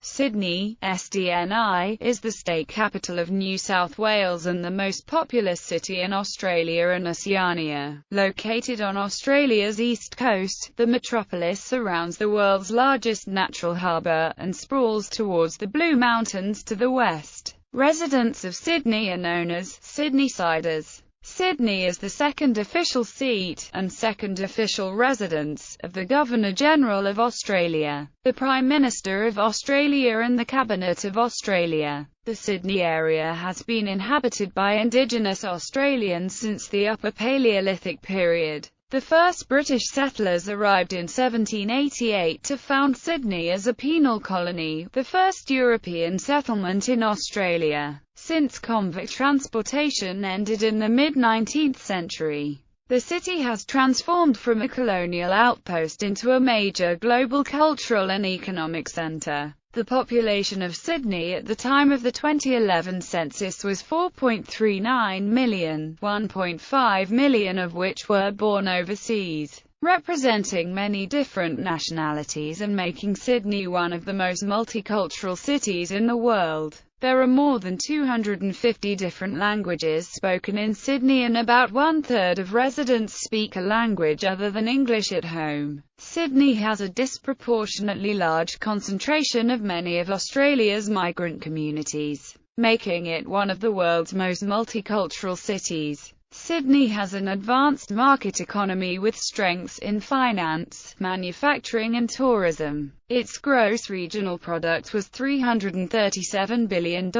Sydney, SDNI, is the state capital of New South Wales and the most populous city in Australia and Oceania. Located on Australia's east coast, the metropolis surrounds the world's largest natural harbour, and sprawls towards the Blue Mountains to the west. Residents of Sydney are known as Sydneysiders. Sydney is the second official seat, and second official residence, of the Governor-General of Australia, the Prime Minister of Australia and the Cabinet of Australia. The Sydney area has been inhabited by Indigenous Australians since the Upper Paleolithic period. The first British settlers arrived in 1788 to found Sydney as a penal colony, the first European settlement in Australia since convict transportation ended in the mid-19th century. The city has transformed from a colonial outpost into a major global cultural and economic centre. The population of Sydney at the time of the 2011 census was 4.39 million, 1.5 million of which were born overseas, representing many different nationalities and making Sydney one of the most multicultural cities in the world. There are more than 250 different languages spoken in Sydney, and about one-third of residents speak a language other than English at home. Sydney has a disproportionately large concentration of many of Australia's migrant communities, making it one of the world's most multicultural cities. Sydney has an advanced market economy with strengths in finance, manufacturing and tourism. Its gross regional product was $337 billion in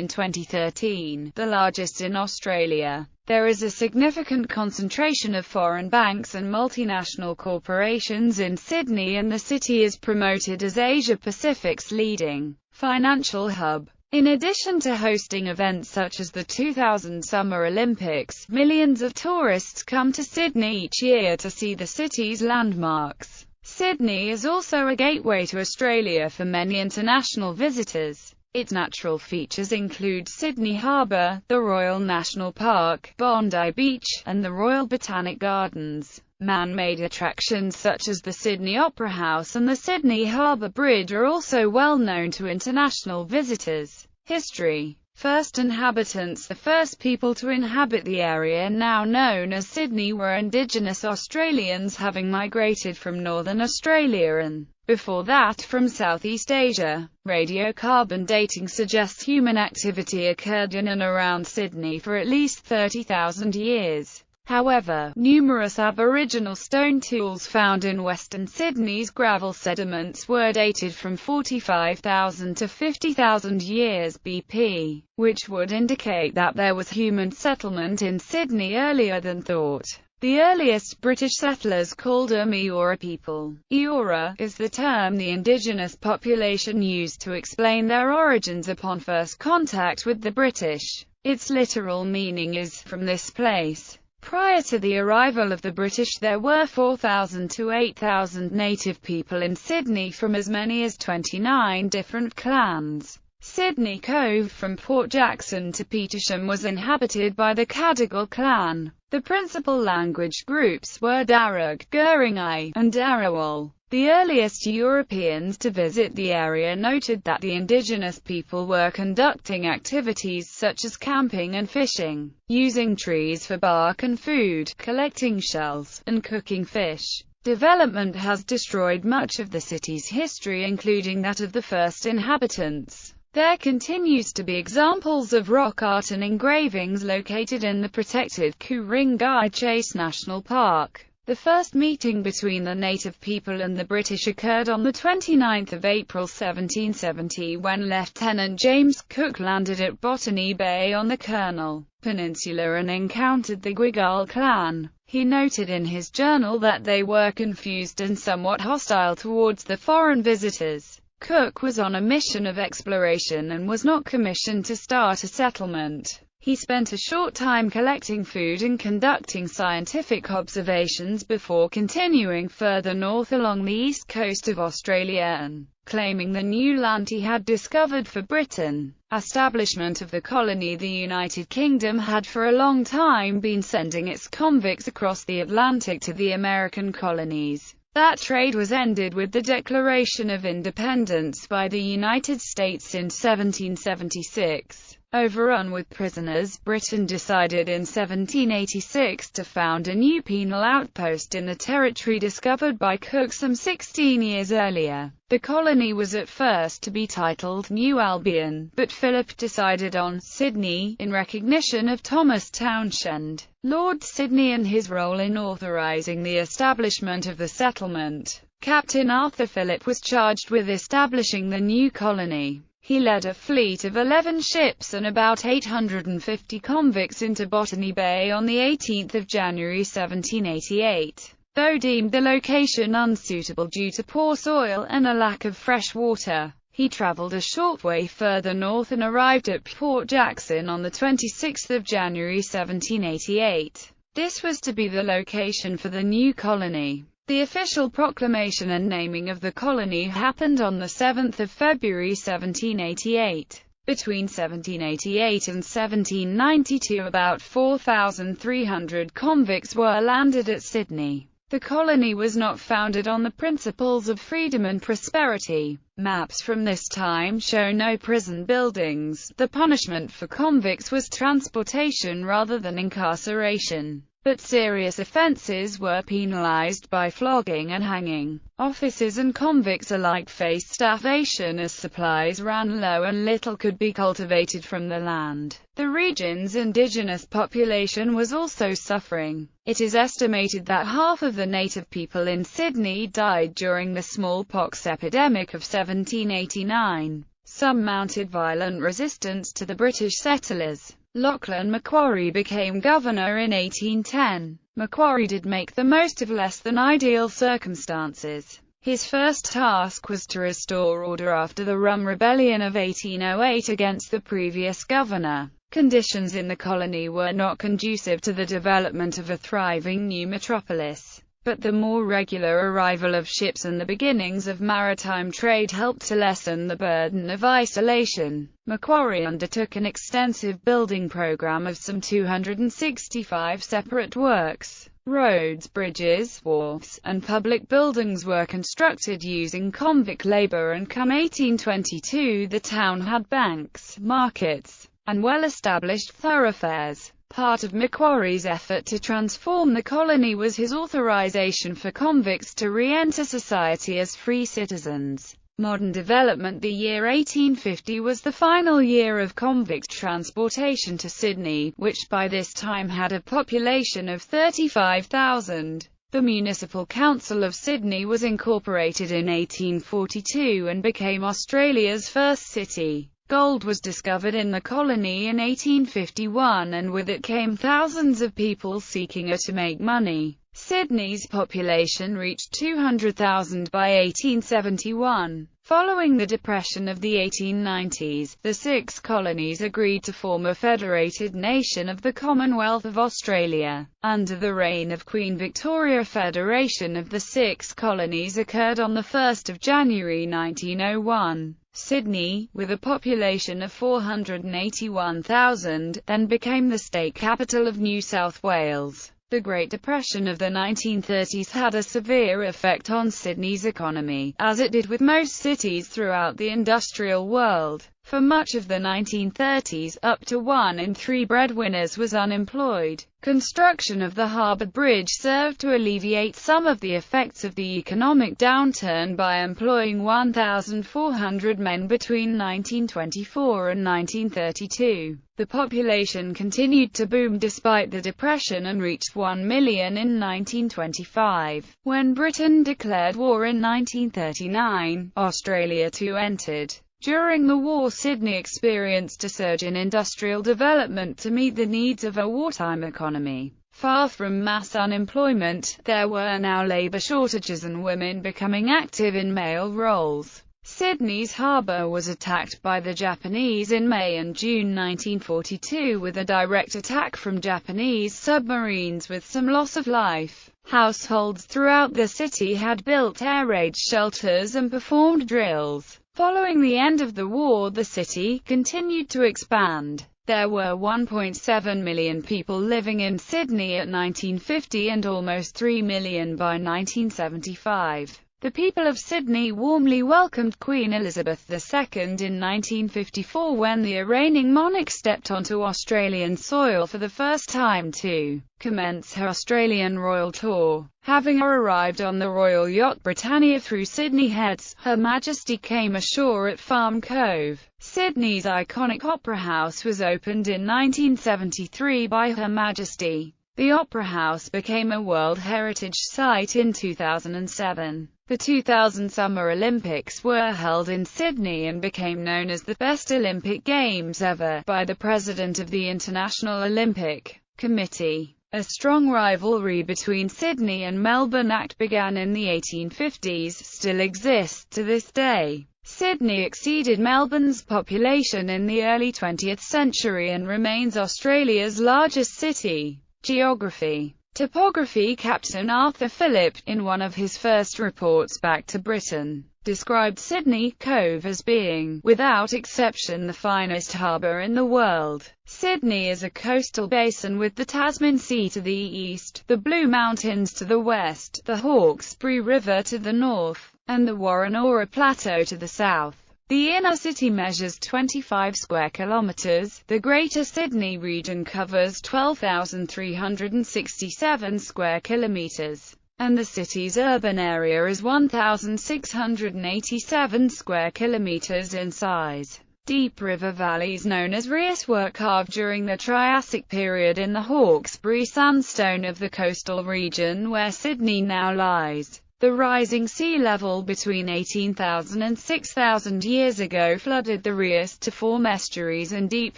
2013, the largest in Australia. There is a significant concentration of foreign banks and multinational corporations in Sydney, and the city is promoted as Asia-Pacific's leading financial hub. In addition to hosting events such as the 2000 Summer Olympics, millions of tourists come to Sydney each year to see the city's landmarks. Sydney is also a gateway to Australia for many international visitors. Its natural features include Sydney Harbour, the Royal National Park, Bondi Beach, and the Royal Botanic Gardens. Man-made attractions such as the Sydney Opera House and the Sydney Harbour Bridge are also well known to international visitors. History. First inhabitants. The first people to inhabit the area now known as Sydney were Indigenous Australians, having migrated from northern Australia and, before that, from Southeast Asia. Radiocarbon dating suggests human activity occurred in and around Sydney for at least 30,000 years. However, numerous Aboriginal stone tools found in Western Sydney's gravel sediments were dated from 45,000 to 50,000 years BP, which would indicate that there was human settlement in Sydney earlier than thought. The earliest British settlers called them Eora people. Eora is the term the indigenous population used to explain their origins upon first contact with the British. Its literal meaning is, from this place. Prior to the arrival of the British, there were 4,000 to 8,000 native people in Sydney from as many as 29 different clans. Sydney Cove from Port Jackson to Petersham was inhabited by the Cadigal clan. The principal language groups were Darug, Guringai, and Darawal. The earliest Europeans to visit the area noted that the indigenous people were conducting activities such as camping and fishing, using trees for bark and food, collecting shells, and cooking fish. Development has destroyed much of the city's history, including that of the first inhabitants. There continues to be examples of rock art and engravings located in the protected Ku-ring-gai Chase National Park. The first meeting between the native people and the British occurred on 29 April 1770 when Lieutenant James Cook landed at Botany Bay on the Kurnell Peninsula and encountered the Gwigal clan. He noted in his journal that they were confused and somewhat hostile towards the foreign visitors. Cook was on a mission of exploration and was not commissioned to start a settlement. He spent a short time collecting food and conducting scientific observations before continuing further north along the east coast of Australia and claiming the new land he had discovered for Britain. Establishment of the colony. The United Kingdom had for a long time been sending its convicts across the Atlantic to the American colonies. That trade was ended with the Declaration of Independence by the United States in 1776. Overrun with prisoners, Britain decided in 1786 to found a new penal outpost in the territory discovered by Cook some 16 years earlier. The colony was at first to be titled New Albion, but Philip decided on Sydney, in recognition of Thomas Townshend, Lord Sydney, and his role in authorising the establishment of the settlement. Captain Arthur Phillip was charged with establishing the new colony. He led a fleet of 11 ships and about 850 convicts into Botany Bay on 18 January 1788. Though deemed the location unsuitable due to poor soil and a lack of fresh water, he travelled a short way further north and arrived at Port Jackson on 26 January 1788. This was to be the location for the new colony. The official proclamation and naming of the colony happened on 7 February 1788. Between 1788 and 1792 about 4,300 convicts were landed at Sydney. The colony was not founded on the principles of freedom and prosperity. Maps from this time show no prison buildings. The punishment for convicts was transportation rather than incarceration, but serious offences were penalised by flogging and hanging. Officers and convicts alike faced starvation as supplies ran low and little could be cultivated from the land. The region's indigenous population was also suffering. It is estimated that half of the native people in Sydney died during the smallpox epidemic of 1789. Some mounted violent resistance to the British settlers. Lachlan Macquarie became governor in 1810. Macquarie did make the most of less than ideal circumstances. His first task was to restore order after the Rum Rebellion of 1808 against the previous governor. Conditions in the colony were not conducive to the development of a thriving new metropolis, but the more regular arrival of ships and the beginnings of maritime trade helped to lessen the burden of isolation. Macquarie undertook an extensive building program of some 265 separate works. Roads, bridges, wharfs, and public buildings were constructed using convict labour, and come 1822 the town had banks, markets, and well-established thoroughfares. Part of Macquarie's effort to transform the colony was his authorization for convicts to re-enter society as free citizens. Modern development. The year 1850 was the final year of convict transportation to Sydney, which by this time had a population of 35,000. The Municipal Council of Sydney was incorporated in 1842 and became Australia's first city. Gold was discovered in the colony in 1851, and with it came thousands of people seeking it to make money. Sydney's population reached 200,000 by 1871. Following the depression of the 1890s, the 6 colonies agreed to form a federated nation of the Commonwealth of Australia. Under the reign of Queen Victoria, federation of the 6 colonies occurred on 1 January 1901. Sydney, with a population of 481,000, then became the state capital of New South Wales. The Great Depression of the 1930s had a severe effect on Sydney's economy, as it did with most cities throughout the industrial world. For much of the 1930s, up to 1 in 3 breadwinners was unemployed. Construction of the Harbour Bridge served to alleviate some of the effects of the economic downturn by employing 1,400 men between 1924 and 1932. The population continued to boom despite the depression and reached 1 million in 1925. When Britain declared war in 1939, Australia too entered. During the war, Sydney experienced a surge in industrial development to meet the needs of a wartime economy. Far from mass unemployment, there were now labour shortages and women becoming active in male roles. Sydney's harbour was attacked by the Japanese in May and June 1942 with a direct attack from Japanese submarines with some loss of life. Households throughout the city had built air raid shelters and performed drills. Following the end of the war, the city continued to expand. There were 1.7 million people living in Sydney at 1950 and almost 3 million by 1975. The people of Sydney warmly welcomed Queen Elizabeth II in 1954 when the reigning monarch stepped onto Australian soil for the first time to commence her Australian royal tour. Having arrived on the royal yacht Britannia through Sydney Heads, Her Majesty came ashore at Farm Cove. Sydney's iconic Opera House was opened in 1973 by Her Majesty. The Opera House became a World Heritage Site in 2007. The 2000 Summer Olympics were held in Sydney and became known as the best Olympic Games ever by the President of the International Olympic Committee. A strong rivalry between Sydney and Melbourne began in the 1850s, still exists to this day. Sydney exceeded Melbourne's population in the early 20th century and remains Australia's largest city. Geography. Topography. Captain Arthur Phillip, in one of his first reports back to Britain, described Sydney Cove as being, without exception, the finest harbour in the world. Sydney is a coastal basin with the Tasman Sea to the east, the Blue Mountains to the west, the Hawkesbury River to the north, and the Warrenora Plateau to the south. The inner city measures 25 square kilometres, the Greater Sydney region covers 12,367 square kilometres, and the city's urban area is 1,687 square kilometres in size. Deep river valleys known as Rias were carved during the Triassic period in the Hawkesbury sandstone of the coastal region where Sydney now lies. The rising sea level between 18,000 and 6,000 years ago flooded the Rias to form estuaries and deep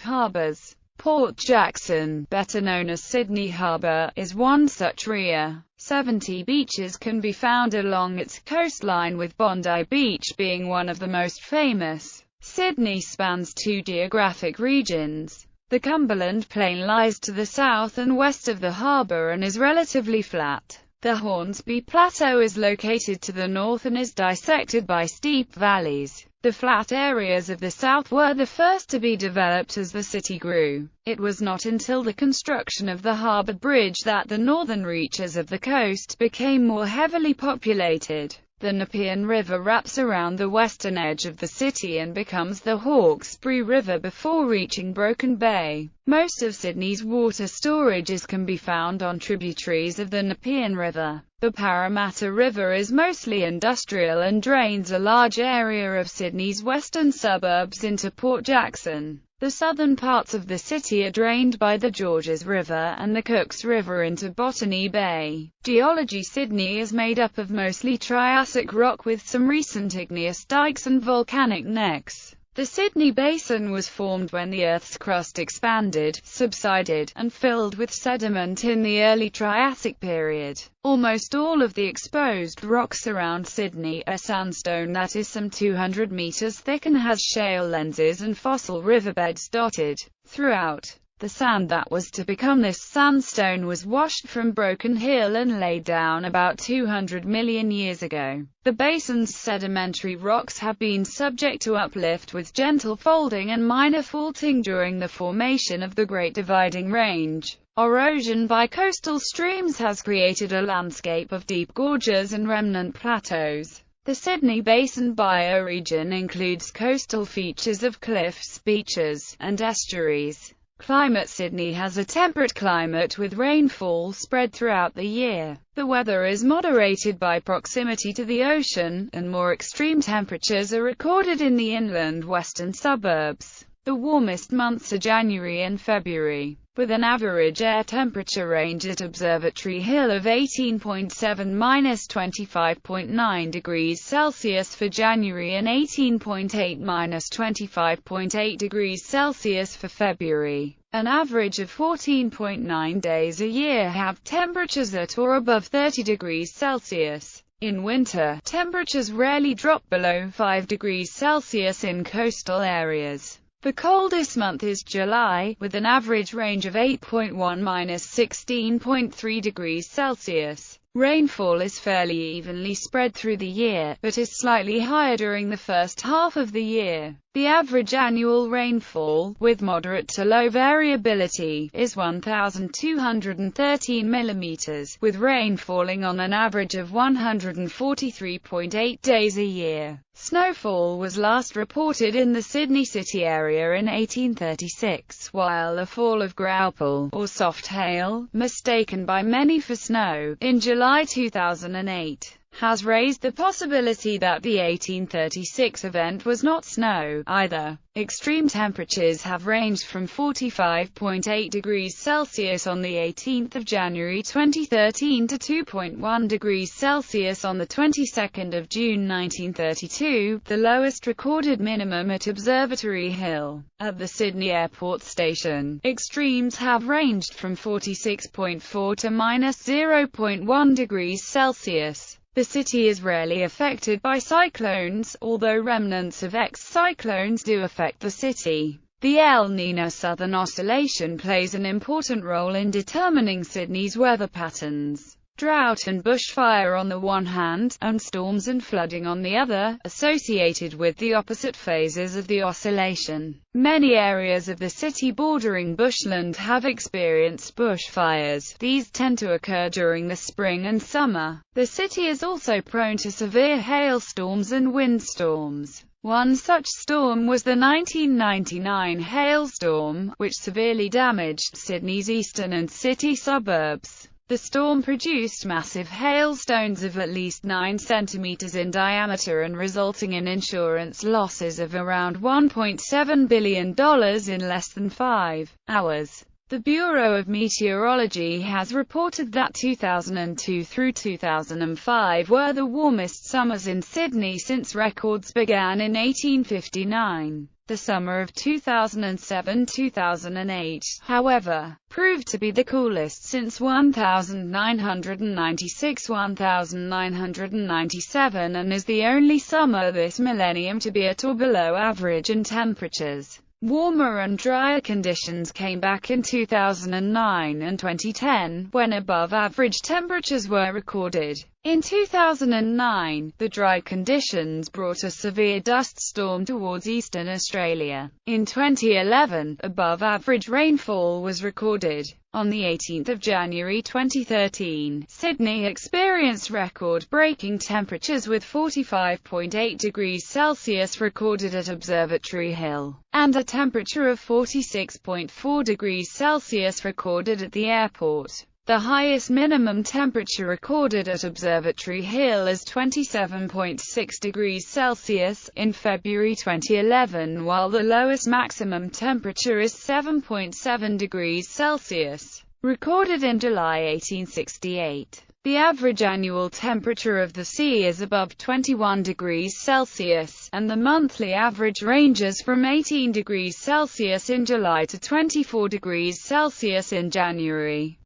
harbours. Port Jackson, better known as Sydney Harbour, is one such ria. 70 beaches can be found along its coastline, with Bondi Beach being one of the most famous. Sydney spans two geographic regions. The Cumberland Plain lies to the south and west of the harbour and is relatively flat. The Hornsby Plateau is located to the north and is dissected by steep valleys. The flat areas of the south were the first to be developed as the city grew. It was not until the construction of the harbour bridge that the northern reaches of the coast became more heavily populated. The Nepean River wraps around the western edge of the city and becomes the Hawkesbury River before reaching Broken Bay. Most of Sydney's water storages can be found on tributaries of the Nepean River. The Parramatta River is mostly industrial and drains a large area of Sydney's western suburbs into Port Jackson. The southern parts of the city are drained by the Georges River and the Cooks River into Botany Bay. Geology. Sydney is made up of mostly Triassic rock with some recent igneous dikes and volcanic necks. The Sydney Basin was formed when the Earth's crust expanded, subsided, and filled with sediment in the early Triassic period. Almost all of the exposed rocks around Sydney are sandstone that is some 200 meters thick and has shale lenses and fossil riverbeds dotted throughout. The sand that was to become this sandstone was washed from Broken Hill and laid down about 200 million years ago. The basin's sedimentary rocks have been subject to uplift with gentle folding and minor faulting during the formation of the Great Dividing Range. Erosion by coastal streams has created a landscape of deep gorges and remnant plateaus. The Sydney Basin bioregion includes coastal features of cliffs, beaches, and estuaries. Climate. Sydney has a temperate climate with rainfall spread throughout the year. The weather is moderated by proximity to the ocean, and more extreme temperatures are recorded in the inland western suburbs. The warmest months are January and February, with an average air temperature range at Observatory Hill of 18.7–25.9 degrees Celsius for January and 18.8–25.8 degrees Celsius for February. An average of 14.9 days a year have temperatures at or above 30 degrees Celsius. In winter, temperatures rarely drop below 5 degrees Celsius in coastal areas. The coldest month is July, with an average range of 8.1–16.3 degrees Celsius. Rainfall is fairly evenly spread through the year, but is slightly higher during the first half of the year. The average annual rainfall, with moderate to low variability, is 1,213 mm, with rain falling on an average of 143.8 days a year. Snowfall was last reported in the Sydney city area in 1836, while a fall of graupel, or soft hail, mistaken by many for snow, in July 2008. Has raised the possibility that the 1836 event was not snow, either. Extreme temperatures have ranged from 45.8 degrees Celsius on the 18th of January 2013 to 2.1 degrees Celsius on the 22nd of June 1932, the lowest recorded minimum at Observatory Hill. At the Sydney Airport Station, extremes have ranged from 46.4 to -0.1 degrees Celsius. The city is rarely affected by cyclones, although remnants of ex-cyclones do affect the city. The El Niño Southern Oscillation plays an important role in determining Sydney's weather patterns. Drought and bushfire on the one hand, and storms and flooding on the other, associated with the opposite phases of the oscillation. Many areas of the city bordering bushland have experienced bushfires. These tend to occur during the spring and summer. The city is also prone to severe hailstorms and windstorms. One such storm was the 1999 hailstorm, which severely damaged Sydney's eastern and city suburbs. The storm produced massive hailstones of at least 9 centimeters in diameter and resulting in insurance losses of around $1.7 billion in less than 5 hours. The Bureau of Meteorology has reported that 2002 through 2005 were the warmest summers in Sydney since records began in 1859. The summer of 2007-2008, however, proved to be the coolest since 1996-1997 and is the only summer this millennium to be at or below average in temperatures. Warmer and drier conditions came back in 2009 and 2010, when above-average temperatures were recorded. In 2009, the dry conditions brought a severe dust storm towards eastern Australia. In 2011, above-average rainfall was recorded. On the 18th of January 2013, Sydney experienced record-breaking temperatures with 45.8 degrees Celsius recorded at Observatory Hill, and a temperature of 46.4 degrees Celsius recorded at the airport. The highest minimum temperature recorded at Observatory Hill is 27.6 degrees Celsius in February 2011, while the lowest maximum temperature is 7.7 degrees Celsius, recorded in July 1868. The average annual temperature of the sea is above 21 degrees Celsius, and the monthly average ranges from 18 degrees Celsius in July to 24 degrees Celsius in January.